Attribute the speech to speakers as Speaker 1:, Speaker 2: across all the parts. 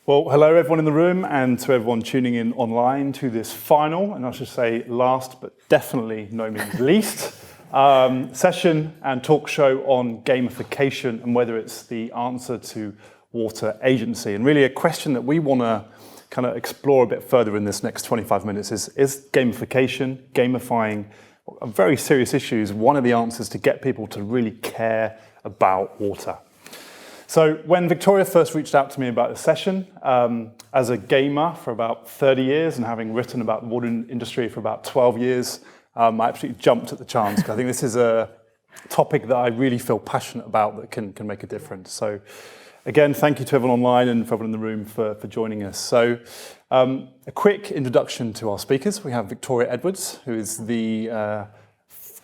Speaker 1: Well, hello everyone in the room and to everyone tuning in online to this final, and I should say last but definitely no means least, session and talk show on gamification and whether it's the answer to water agency. And really a question that we want to kind of explore a bit further in this next 25 minutes is gamification, gamifying a very serious issue is one of the answers to get people to really care about water. So when Victoria first reached out to me about the session, as a gamer for about 30 years and having written about the water industry for about 12 years, I absolutely jumped at the chance because I think this is a topic that I really feel passionate about that can make a difference. So again, thank you to everyone online and for everyone in the room for joining us. So a quick introduction to our speakers. We have Victoria Edwards, who is the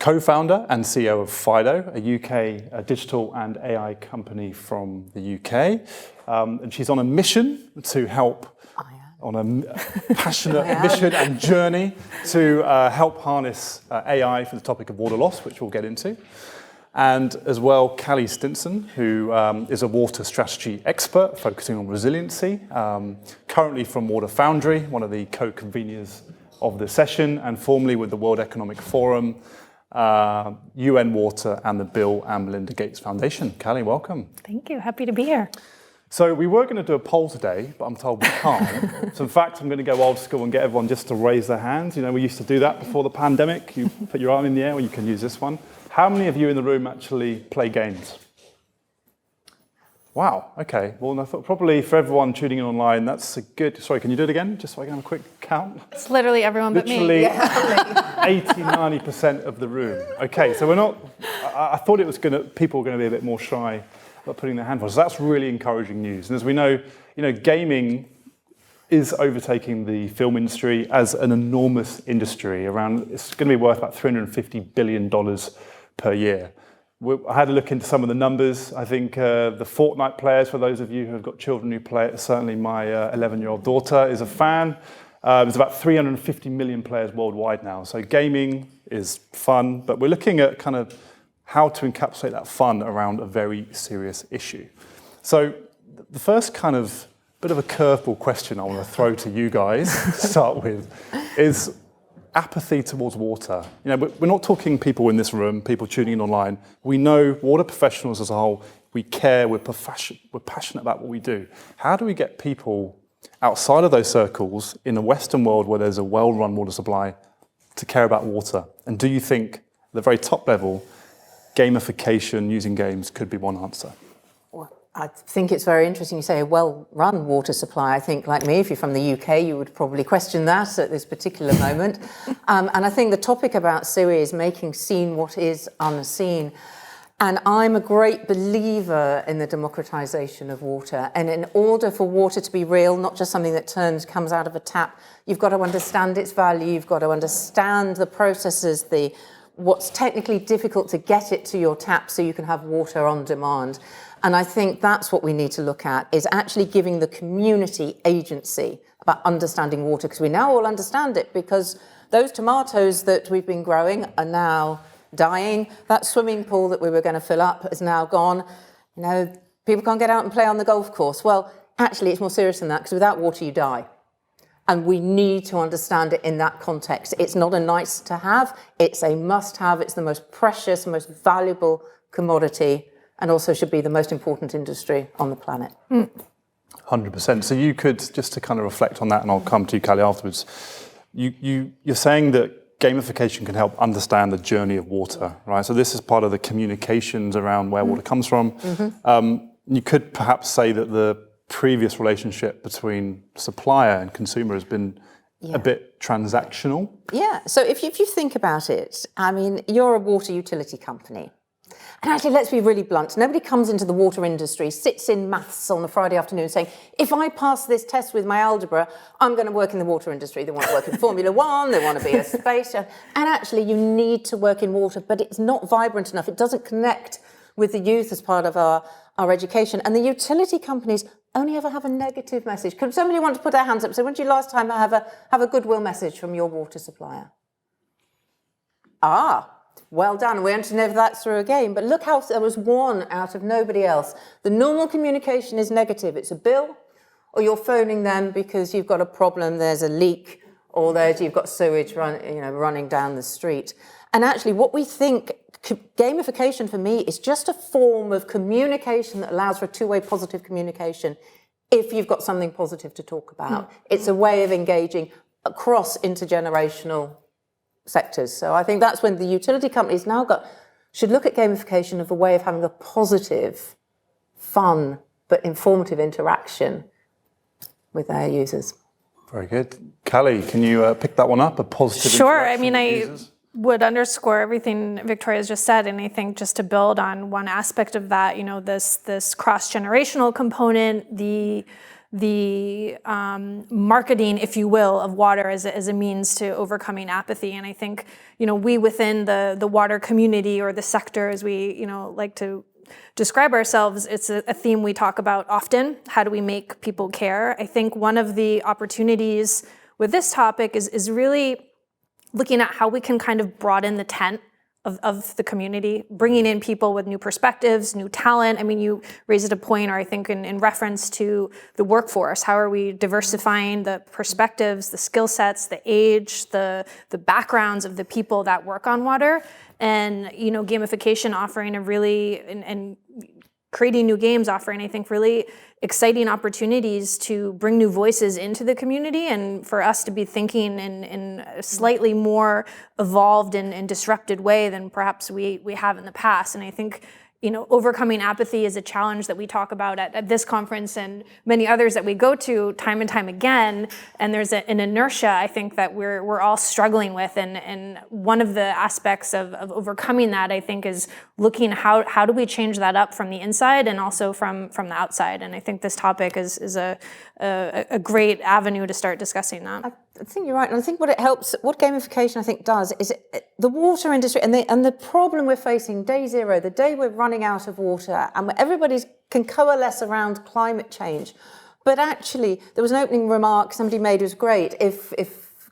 Speaker 1: co-founder and CEO of Fido, a UK digital and AI company from the UK. And she's on a mission to help, on a passionate mission and journey to help harness AI for the topic of water loss, which we'll get into. And as well, Callie Stinson, who is a water strategy expert focusing on resiliency, currently from Water Foundry, one of the co-conveners of the session, and formerly with the World Economic Forum, UN Water and the Bill and Melinda Gates Foundation. Callie, welcome.
Speaker 2: Thank you. Happy to be here.
Speaker 1: So we were going to do a poll today, but I'm told we can't. So in fact, I'm going to go old school and get everyone just to raise their hands. You know, we used to do that before the pandemic. You put your arm in the air, or you can use this one. How many of you in the room actually play games? Wow, okay. Well, I thought probably for everyone tuning in online, that's a good... Sorry, can you do it again, just so I can have a quick count?
Speaker 2: It's literally everyone but me.
Speaker 1: Literally 80-90% of the room. Okay, so we're not... I thought it was people were going to be a bit more shy about putting their hand on. So that's really encouraging news. And as we know, gaming is overtaking the film industry as an enormous industry. It's going to be worth about $350 billion per year. I had a look into some of the numbers. I think the Fortnite players, for those of you who have got children who play it, certainly my 11-year-old daughter is a fan. There's about 350 million players worldwide now. So gaming is fun, but we're looking at kind of how to encapsulate that fun around a very serious issue. So the first kind of bit of a curveball question I want to throw to you guys to start with is apathy towards water. You know, we're not talking people in this room, people tuning in online. We know water professionals as a whole, we care, we're passionate about what we do. How do we get people outside of those circles in the Western world where there's a well-run water supply to care about water? And do you think, at the very top level, gamification using games could be one answer?
Speaker 3: I think it's very interesting you say a well-run water supply. I think, like me, if you're from the UK, you would probably question that at this particular moment. And I think the topic about SUI is making seen what is unseen. And I'm a great believer in the democratization of water. And in order for water to be real, not just something that comes out of a tap, you've got to understand its value, you've got to understand the processes, what's technically difficult to get it to your tap so you can have water on demand. And I think that's what we need to look at, is actually giving the community agency about understanding water, because we now all understand it, because those tomatoes that we've been growing are now dying. That swimming pool that we were going to fill up is now gone. You know, people can't get out and play on the golf course. Well, actually, it's more serious than that, because without water, you die. And we need to understand it in that context. It's not a nice to have, it's a must have. It's the most precious, most valuable commodity, and also should be the most important industry on the planet.
Speaker 1: 100%. So you could, just to kind of reflect on that, and I'll come to you, Callie, afterwards, you're saying that gamification can help understand the journey of water, right? So this is part of the communications around where water comes from. You could perhaps say that the previous relationship between supplier and consumer has been a bit transactional.
Speaker 3: Yeah, so if you think about it, I mean, you're a water utility company. And actually, let's be really blunt. Nobody comes into the water industry, sits in maths on a Friday afternoon saying, if I pass this test with my algebra, I'm going to work in the water industry. They want to work in Formula One, they want to be a space. And actually, you need to work in water, but it's not vibrant enough. It doesn't connect with the youth as part of our education. And the utility companies only ever have a negative message. Could somebody want to put their hands up and say, when did you last time have a goodwill message from your water supplier? Well done. We won't know if that's through a game, but look how there was one out of nobody else. The normal communication is negative. It's a bill, or you're phoning them because you've got a problem, there's a leak, or you've got sewage running down the street. And actually what we think, gamification for me is just a form of communication that allows for a two-way positive communication if you've got something positive to talk about. It's a way of engaging across intergenerational sectors. So I think that's when the utility companies should look at gamification as a way of having a positive, fun, but informative interaction with their users.
Speaker 1: Very good. Callie, can you pick that one up, a positive
Speaker 2: Sure. I
Speaker 1: interaction
Speaker 2: mean,
Speaker 1: with
Speaker 2: I
Speaker 1: users?
Speaker 2: would underscore everything Victoria's just said, and I think just to build on one aspect of that, this cross-generational component, the marketing, if you will, of water as a means to overcoming apathy. And I think, we within the water community or the sector, as we, like to describe ourselves, it's a theme we talk about often. How do we make people care? I think one of the opportunities with this topic is really looking at how we can kind of broaden the tent of the community, bringing in people with new perspectives, new talent. I mean, you raised a point, or I think in reference to the workforce. How are we diversifying the perspectives, the skill sets, the age, the backgrounds of the people that work on water? And, gamification offering and creating new games offering, I think, really exciting opportunities to bring new voices into the community and for us to be thinking in a slightly more evolved and disrupted way than perhaps we have in the past. And I think, overcoming apathy is a challenge that we talk about at this conference and many others that we go to time and time again. And there's an inertia, I think, that we're all struggling with. And one of the aspects of overcoming that, I think, is looking how do we change that up from the inside and also from the outside. And I think this topic is a great avenue to start discussing that.
Speaker 3: I think you're right, and I think what gamification I think does is the water industry and the problem we're facing day zero, the day we're running out of water, and everybody can coalesce around climate change. But actually, there was an opening remark somebody made was great. If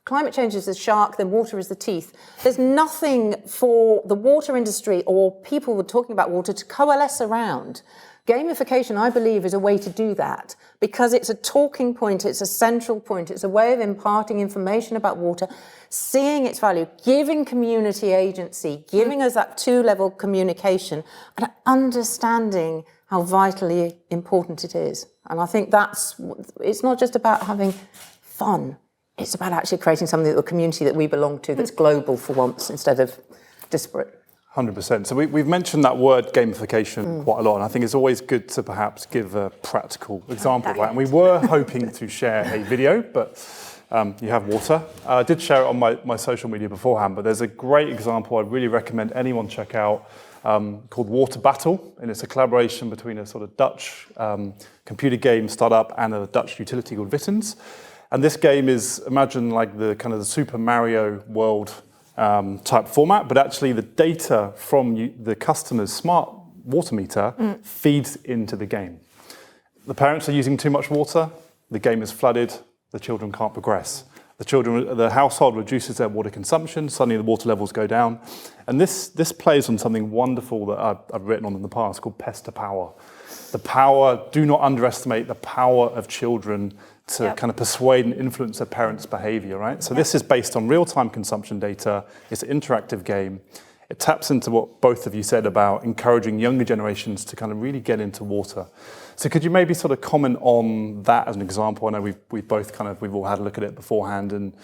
Speaker 3: climate change is the shark, then water is the teeth. There's nothing for the water industry or people who are talking about water to coalesce around. Gamification, I believe, is a way to do that because it's a talking point, it's a central point, it's a way of imparting information about water, seeing its value, giving community agency, giving us that two-level communication and understanding how vitally important it is. And I think it's not just about having fun, it's about actually creating something, a community that we belong to that's global for once instead of disparate.
Speaker 1: 100%. So we've mentioned that word gamification quite a lot, and I think it's always good to perhaps give a practical example of that. And we were hoping to share a video, but you have water. I did share it on my social media beforehand, but there's a great example I'd really recommend anyone check out called Water Battle, and it's a collaboration between a sort of Dutch computer game startup and a Dutch utility called Wittens. And this game is, imagine like the kind of the Super Mario World type format, but actually the data from the customer's smart water meter feeds into the game. The parents are using too much water, the game is flooded, the children can't progress. The household reduces their water consumption, suddenly the water levels go down. And this plays on something wonderful that I've written on in the past called pest to power. Do not underestimate the power of children to kind of persuade and influence their parents' behavior, right? So this is based on real-time consumption data. It's an interactive game. It taps into what both of you said about encouraging younger generations to kind of really get into water. So could you maybe sort of comment on that as an example? I know we've all had a look at it beforehand and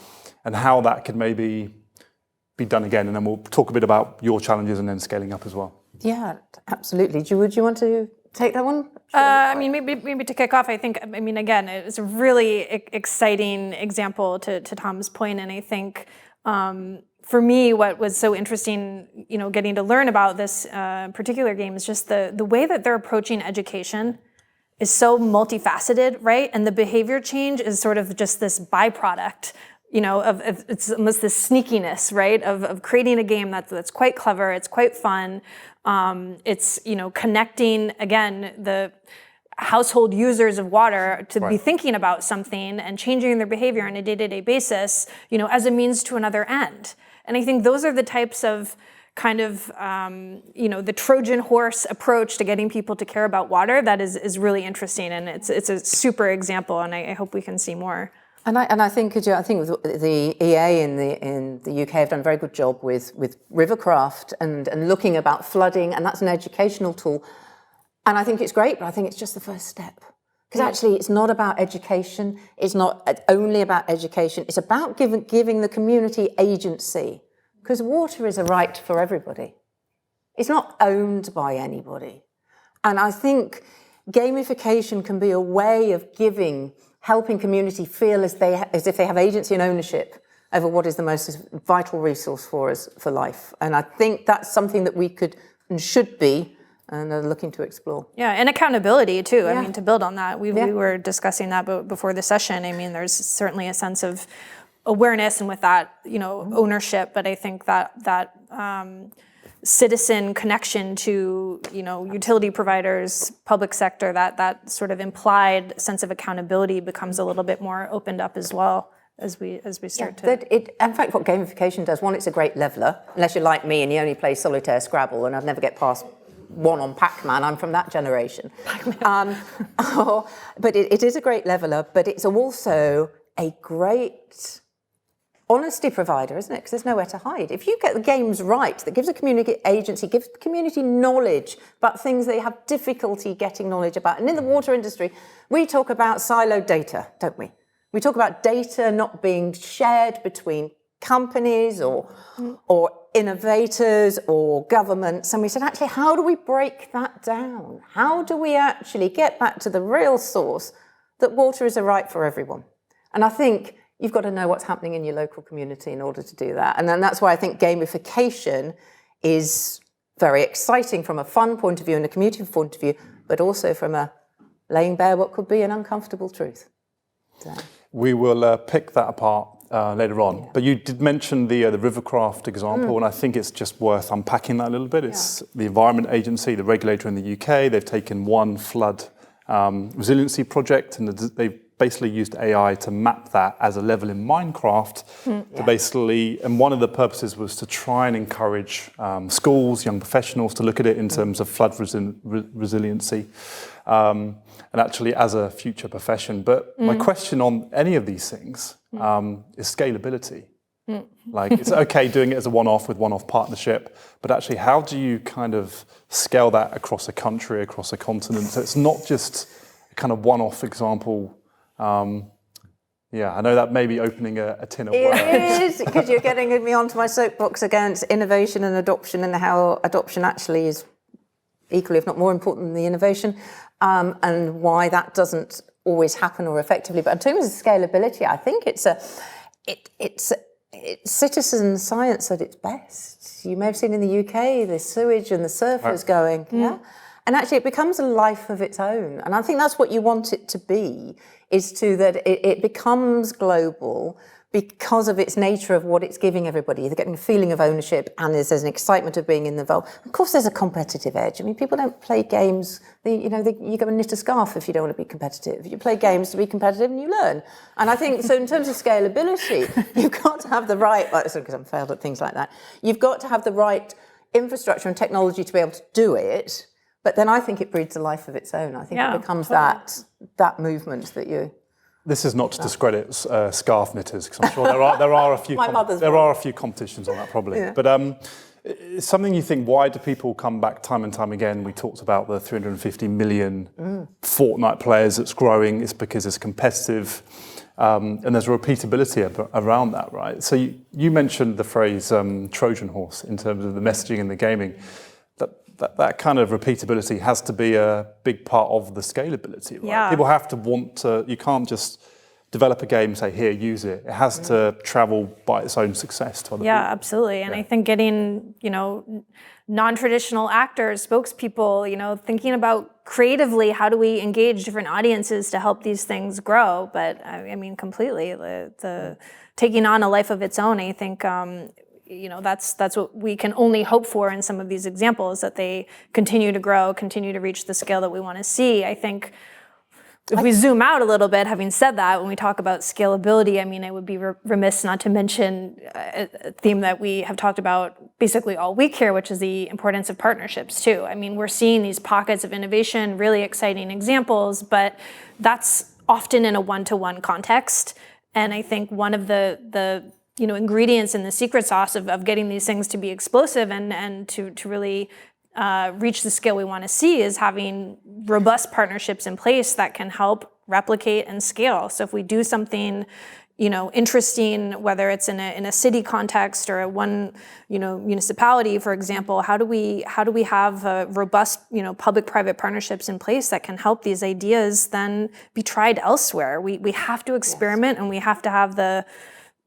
Speaker 1: how that could maybe be done again, and then we'll talk a bit about your challenges and then scaling up as well.
Speaker 3: Yeah, absolutely. Would you want to take that one?
Speaker 2: Maybe to kick off, again, it's a really exciting example to Tom's point, and I think for me, what was so interesting, getting to learn about this particular game is just the way that they're approaching education is so multifaceted, right? And the behavior change is sort of just this byproduct, of it's almost this sneakiness, right? Of creating a game that's quite clever, it's quite fun. It's, connecting, again, the household users of water to be thinking about something and changing their behavior on a day-to-day basis, as a means to another end. And I think those are the types of kind of, the Trojan horse approach to getting people to care about water that is really interesting, and it's a super example, and I hope we can see more.
Speaker 3: And I think the EA in the UK have done a very good job with Rivercraft and looking about flooding, and that's an educational tool. And I think it's great, but I think it's just the first step. Because actually it's not about education, it's not only about education, it's about giving the community agency. Because water is a right for everybody. It's not owned by anybody. And I think gamification can be a way of helping community feel as if they have agency and ownership over what is the most vital resource for us for life. And I think that's something that we could and should be and are looking to explore.
Speaker 2: Yeah, and accountability too.
Speaker 3: Yeah.
Speaker 2: I mean, to build on that, we were discussing that before the session. I mean, there's certainly a sense of awareness and with that, ownership. But I think that citizen connection to, utility providers, public sector, that sort of implied sense of accountability becomes a little bit more opened up as well as we start to.
Speaker 3: In fact, what gamification does, one, it's a great leveler. Unless you're like me and you only play solitaire Scrabble, and I'd never get past one on Pac-Man. I'm from that generation. But it is a great leveler, but it's also a great honesty provider, isn't it? Because there's nowhere to hide. If you get the games right, that gives a community agency, gives the community knowledge about things they have difficulty getting knowledge about. And in the water industry, we talk about siloed data, don't we? We talk about data not being shared between companies or innovators or governments. And we said, actually, how do we break that down? How do we actually get back to the real source that water is a right for everyone? And I think you've got to know what's happening in your local community in order to do that. And then that's why I think gamification is very exciting from a fun point of view and a community point of view, but also from a laying bare what could be an uncomfortable truth. So.
Speaker 1: We will pick that apart later on. But you did mention the Rivercraft example, and I think it's just worth unpacking that a little bit. It's the Environment Agency, the regulator in the UK. They've taken one flood resiliency project, and they've basically used AI to map that as a level in Minecraft. To basically, and one of the purposes was to try and encourage schools, young professionals to look at it in terms of flood resiliency. And actually as a future profession. But my question on any of these things is scalability. Like, it's okay doing it as a one-off with one-off partnership, but actually how do you kind of scale that across a country, across a continent? So it's not just a kind of one-off example. I know that may be opening a tin of worms.
Speaker 3: It is, because you're getting me onto my soapbox against innovation and adoption, and how adoption actually is equally, if not more important than the innovation, and why that doesn't always happen or effectively. But in terms of scalability, I think it's citizen science at its best. You may have seen in the UK the sewage and the surfers going, and actually it becomes a life of its own. And I think that's what you want it to be, is that it becomes global because of its nature of what it's giving everybody. They're getting a feeling of ownership, and there's an excitement of being involved. Of course, there's a competitive edge. I mean, people don't play games. You go and knit a scarf if you don't want to be competitive. You play games to be competitive, and you learn. And I think, so in terms of scalability, you've got to have the right, because I'm failed at things like that, you've got to have the right infrastructure and technology to be able to do it. But then I think it breeds a life of its own. I think it becomes that movement that you... This
Speaker 1: is not to discredit scarf knitters, because I'm sure there are a few competitions on that probably. Yeah. But it's something you think, why do people come back time and time again? We talked about the 350 million Fortnite players that's growing. It's because it's competitive, and there's a repeatability around that, right? So you mentioned the phrase Trojan horse in terms of the messaging and the gaming. That kind of repeatability has to be a big part of the scalability, right? Yeah. People have to want to, you can't just develop a game and say, here, use it. It has to travel by its own success to other people.
Speaker 2: Yeah, absolutely. And I think getting, non-traditional actors, spokespeople, thinking about creatively, how do we engage different audiences to help these things grow? But I mean, completely, the taking on a life of its own, I think, that's what we can only hope for in some of these examples, that they continue to grow, continue to reach the scale that we want to see. I think if we zoom out a little bit, having said that, when we talk about scalability, I mean, I would be remiss not to mention a theme that we have talked about basically all week here, which is the importance of partnerships too. I mean, we're seeing these pockets of innovation, really exciting examples, but that's often in a one-to-one context. And I think one of the ingredients in the secret sauce of getting these things to be explosive and to really reach the scale we want to see is having robust partnerships in place that can help replicate and scale. So if we do something, interesting, whether it's in a city context or one, municipality, for example, how do we have robust, public-private partnerships in place that can help these ideas then be tried elsewhere? We have to experiment, and we have to have the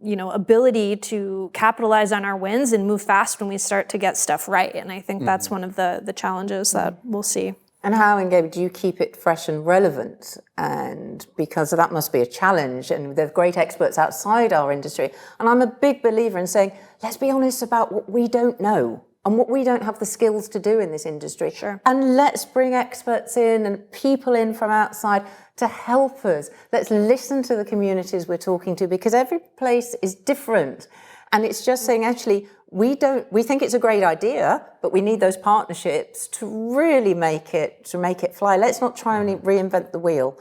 Speaker 2: ability to capitalize on our wins and move fast when we start to get stuff right. And I think that's one of the challenges that we'll see.
Speaker 3: And how, Gabe, do you keep it fresh and relevant? And because that must be a challenge, and there's great experts outside our industry. And I'm a big believer in saying, let's be honest about what we don't know and what we don't have the skills to do in this industry.
Speaker 2: Sure.
Speaker 3: And let's bring experts in and people in from outside to help us. Let's listen to the communities we're talking to, because every place is different. And it's just saying, actually, we think it's a great idea, but we need those partnerships to really make it fly. Let's not try and reinvent the wheel.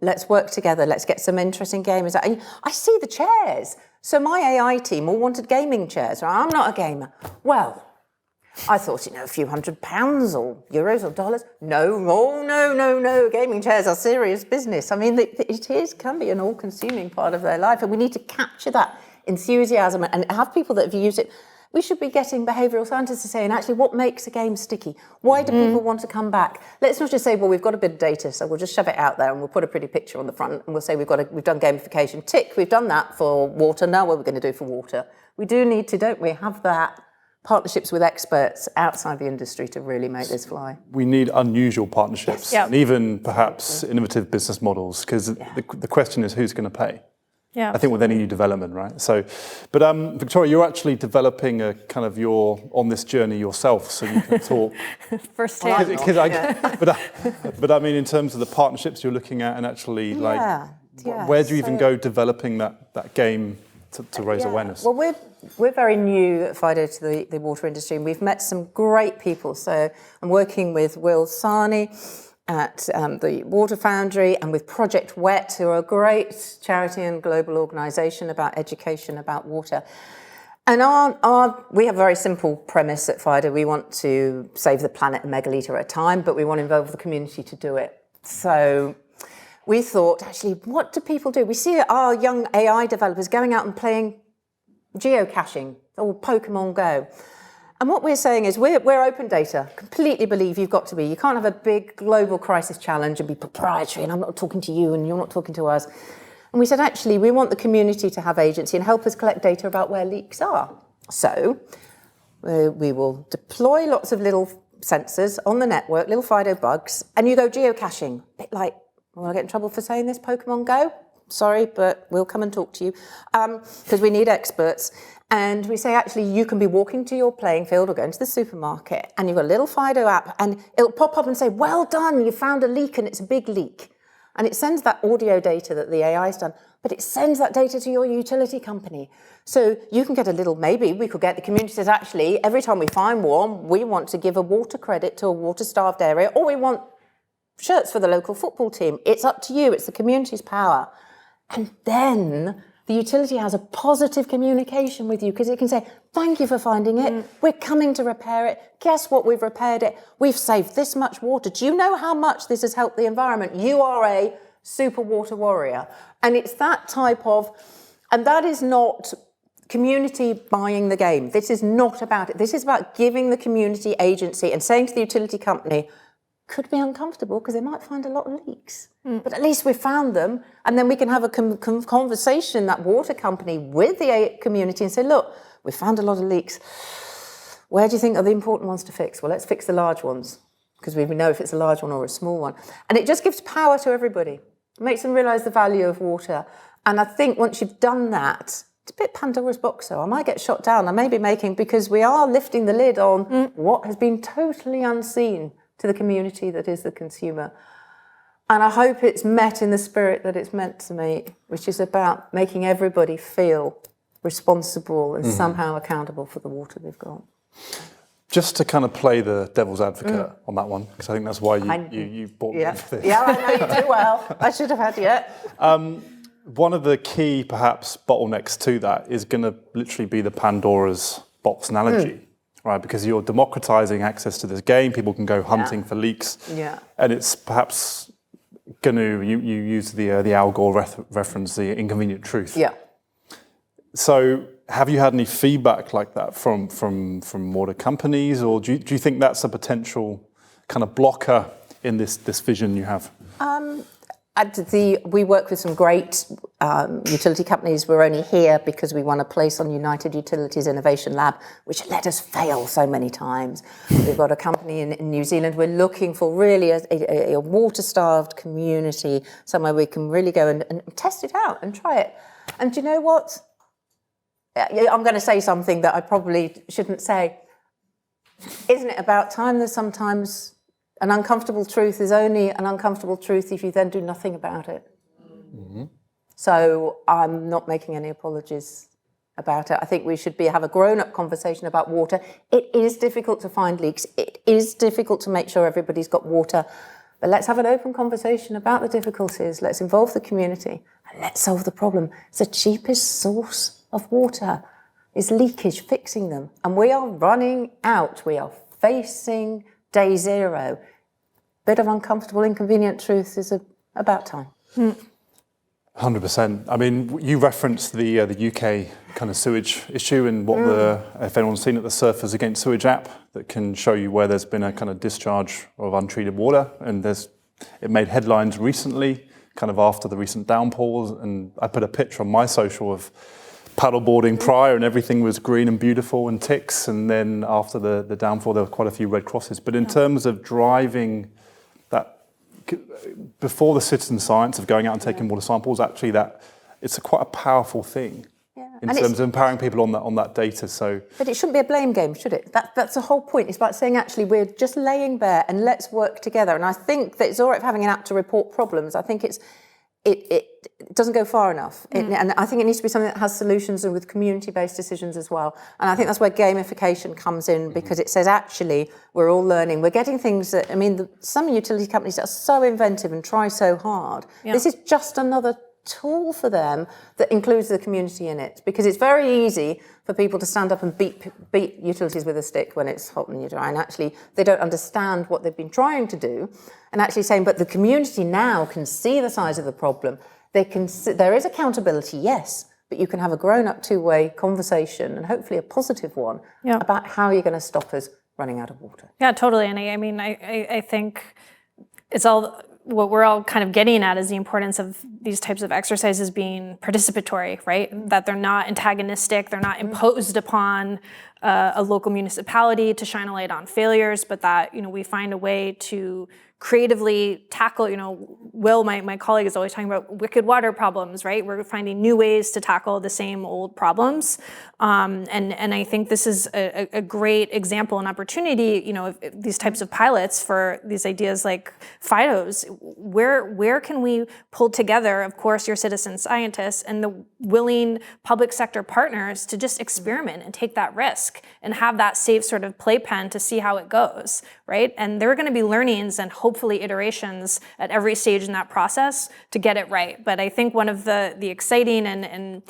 Speaker 3: Let's work together. Let's get some interesting gamers. I see the chairs. So my AI team all wanted gaming chairs. I'm not a gamer. Well, I thought, a few £100 or euros or dollars. No. Gaming chairs are serious business. I mean, can be an all-consuming part of their life, and we need to capture that enthusiasm and have people that have used it. We should be getting behavioural scientists to say, and actually, what makes a game sticky? Why do people want to come back? Let's not just say, well, we've got a bit of data, so we'll just shove it out there and we'll put a pretty picture on the front and we'll say we've done gamification. Tick, we've done that for water. Now what are we going to do for water? We do need to, don't we, have that partnerships with experts outside the industry to really make this fly.
Speaker 1: We need unusual partnerships, and even perhaps innovative business models, because the question is who's going to pay.
Speaker 2: Yeah,
Speaker 1: I think with any new development, right? So, but Victoria, you're actually developing a kind of on this journey yourself, so you can talk
Speaker 2: firsthand.
Speaker 1: But I mean, in terms of the partnerships you're looking at, and actually, where do you even go developing that game to raise awareness?
Speaker 3: Well, we're very new at FIDO to the water industry, and we've met some great people. So I'm working with Will Sarney at the Water Foundry, and with Project WET, who are a great charity and global organisation about education about water. And we have a very simple premise at FIDO. We want to save the planet a megalitre at a time, but we want to involve the community to do it. So we thought, actually, what do people do? We see our young AI developers going out and playing geocaching or Pokemon Go. And what we're saying is we're open data, completely believe you've got to be. You can't have a big global crisis challenge and be proprietary, and I'm not talking to you and you're not talking to us. And we said, actually, we want the community to have agency and help us collect data about where leaks are. So we will deploy lots of little sensors on the network, little FIDO bugs, and you go geocaching. A bit like, will I get in trouble for saying this, Pokemon Go? Sorry, but we'll come and talk to you, because we need experts. And we say, actually, you can be walking to your playing field or going to the supermarket, and you've got a little FIDO app, and it'll pop up and say, well done, you found a leak, and it's a big leak. And it sends that audio data that the AI's done, but it sends that data to your utility company. So you can get maybe we could get the community says, actually, every time we find one, we want to give a water credit to a water-starved area, or we want shirts for the local football team. It's up to you. It's the community's power. And then the utility has a positive communication with you, because it can say, thank you for finding it. We're coming to repair it. Guess what? We've repaired it. We've saved this much water. Do you know how much this has helped the environment? You are a super water warrior. And it's that type of, and that is not community buying the game. This is not about it. This is about giving the community agency and saying to the utility company, could be uncomfortable because they might find a lot of leaks. But at least we found them, and then we can have a conversation, that water company, with the community and say, look, we found a lot of leaks. Where do you think are the important ones to fix? Well, let's fix the large ones, because we know if it's a large one or a small one. And it just gives power to everybody. It makes them realise the value of water. And I think once you've done that, it's a bit Pandora's box, though. I might get shot down. I may be because we are lifting the lid on what has been totally unseen to the community that is the consumer. And I hope it's met in the spirit that it's meant to meet, which is about making everybody feel responsible and somehow accountable for the water they've got.
Speaker 1: Just to kind of play the devil's advocate on that one, because I think that's why you brought me for this.
Speaker 3: Yeah, I know you do well. I should have had you.
Speaker 1: One of the key, perhaps, bottlenecks to that is going to literally be the Pandora's box analogy, right? Because you're democratizing access to this game. People can go hunting for leaks.
Speaker 3: Yeah.
Speaker 1: And it's perhaps going to, you use the Al Gore reference, the inconvenient truth.
Speaker 3: Yeah.
Speaker 1: So have you had any feedback like that from water companies, or do you think that's a potential kind of blocker in this vision you have?
Speaker 3: We work with some great utility companies. We're only here because we won a place on United Utilities Innovation Lab, which let us fail so many times. We've got a company in New Zealand. We're looking for really a water-starved community, somewhere we can really go and test it out and try it. And do you know what? I'm going to say something that I probably shouldn't say. Isn't it about time that sometimes an uncomfortable truth is only an uncomfortable truth if you then do nothing about it? Mm-hmm. So I'm not making any apologies about it. I think we should have a grown-up conversation about water. It is difficult to find leaks. It is difficult to make sure everybody's got water. But let's have an open conversation about the difficulties. Let's involve the community and let's solve the problem. It's the cheapest source of water is leakage, fixing them. And we are running out. We are facing day zero. Bit of uncomfortable, inconvenient truth is about time.
Speaker 1: 100%. I mean, you referenced the UK kind of sewage issue and what if anyone's seen it, the Surfers Against Sewage app that can show you where there's been a kind of discharge of untreated water. And it made headlines recently, kind of after the recent downpours. And I put a picture on my social of paddleboarding prior and everything was green and beautiful and ticks. And then after the downpour, there were quite a few red crosses. But in terms of driving that, before the citizen science of going out and taking water samples, actually it's quite a powerful thing in terms of empowering people on that data. So, but
Speaker 3: it shouldn't be a blame game, should it? That's the whole point. It's about saying, actually, we're just laying bare and let's work together. And I think that it's all right for having an app to report problems. I think it doesn't go far enough. And I think it needs to be something that has solutions and with community-based decisions as well. And I think that's where gamification comes in, because it says, actually, we're all learning. We're getting things that, I mean, some utility companies are so inventive and try so hard. Yeah. This is just another tool for them that includes the community in it, because it's very easy for people to stand up and beat utilities with a stick when it's hot and you're dry, and actually they don't understand what they've been trying to do, and actually saying, but the community now can see the size of the problem. There is accountability, yes, but you can have a grown-up two-way conversation, and hopefully a positive one, about how you're going to stop us running out of water.
Speaker 2: Yeah, totally. And I think it's all, what we're all kind of getting at is the importance of these types of exercises being participatory, right? That they're not antagonistic, they're not imposed upon a local municipality to shine a light on failures, but that, we find a way to creatively tackle, Will, my colleague, is always talking about wicked water problems, right? We're finding new ways to tackle the same old problems. And I think this is a great example and opportunity, of these types of pilots for these ideas like Fido's. Where can we pull together, of course, your citizen scientists and the willing public sector partners to just experiment and take that risk and have that safe sort of playpen to see how it goes, right? And there are going to be learnings and hopefully iterations at every stage in that process to get it right. But I think one of the exciting and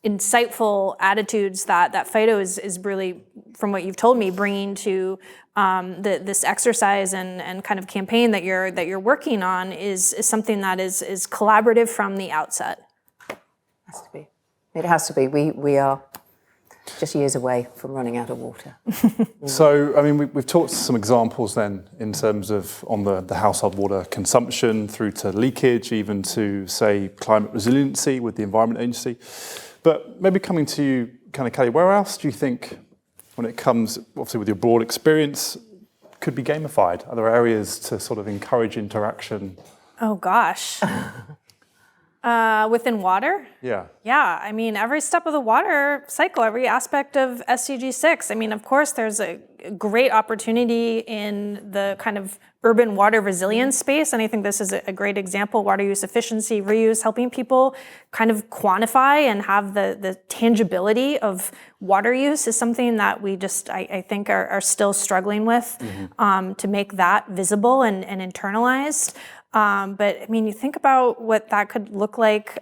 Speaker 2: insightful attitudes that Fido is really, from what you've told me, bringing to this exercise and kind of campaign that you're working on is something that is collaborative from the outset.
Speaker 3: Has to be. It has to be. We are just years away from running out of water.
Speaker 1: So, I mean, we've talked some examples then in terms of on the household water consumption through to leakage, even to, say, climate resiliency with the Environment Agency. But maybe coming to you, kind of, Kelly, where else do you think, when it comes, obviously with your broad experience, could be gamified? Are there areas to sort of encourage interaction?
Speaker 2: Oh, gosh. Within water?
Speaker 1: Yeah.
Speaker 2: Yeah, I mean, every step of the water cycle, every aspect of SDG 6. I mean, of course, there's a great opportunity in the kind of urban water resilience space. And I think this is a great example, water use efficiency, reuse, helping people kind of quantify and have the tangibility of water use is something that we just, I think, are still struggling with to make that visible and internalized. But I mean, you think about what that could look like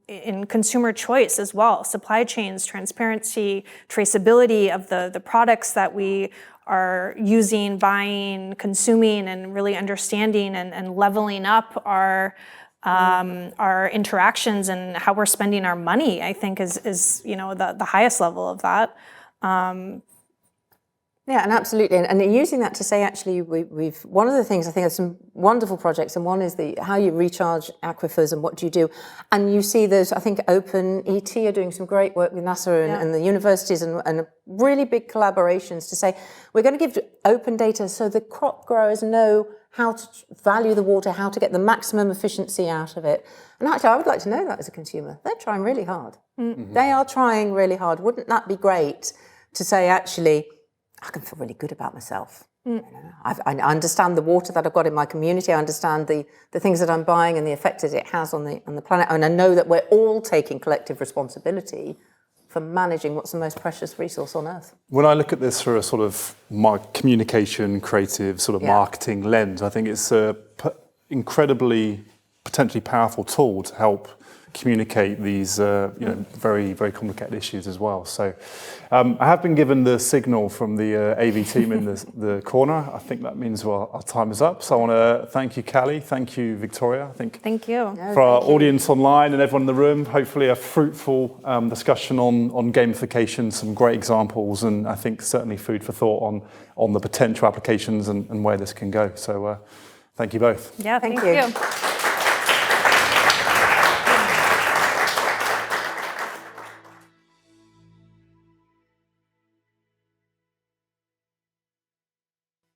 Speaker 2: in consumer choice as well, supply chains, transparency, traceability of the products that we are using, buying, consuming, and really understanding and leveling up our interactions and how we're spending our money, I think is the highest level of that.
Speaker 3: Yeah, and absolutely, and using that to say, actually, we've one of the things I think there's some wonderful projects, and one is how you recharge aquifers and what do you do, and you see those. I think Open ET are doing some great work with NASA and the universities and really big collaborations to say we're going to give open data so the crop growers know how to value the water, how to get the maximum efficiency out of it. And actually, I would like to know that as a consumer. They're trying really hard. They are trying really hard. Wouldn't that be great to say, actually, I can feel really good about myself. You know, I understand the water that I've got in my community. I understand the things that I'm buying and the effect that it has on the planet. And I know that we're all taking collective responsibility for managing what's the most precious resource on Earth.
Speaker 1: When I look at this through a sort of communication, creative sort of marketing lens, I think it's a incredibly potentially powerful tool to help communicate these very, very complicated issues as well. So I have been given the signal from the AV team in the corner. I think that means our time is up. So I want to thank you, Callie. Thank you, Victoria.
Speaker 2: Thank you.
Speaker 1: For our audience online and everyone in the room, hopefully a fruitful discussion on gamification, some great examples, and I think certainly food for thought on the potential applications and where this can go. So thank you both.
Speaker 2: Yeah, thank you.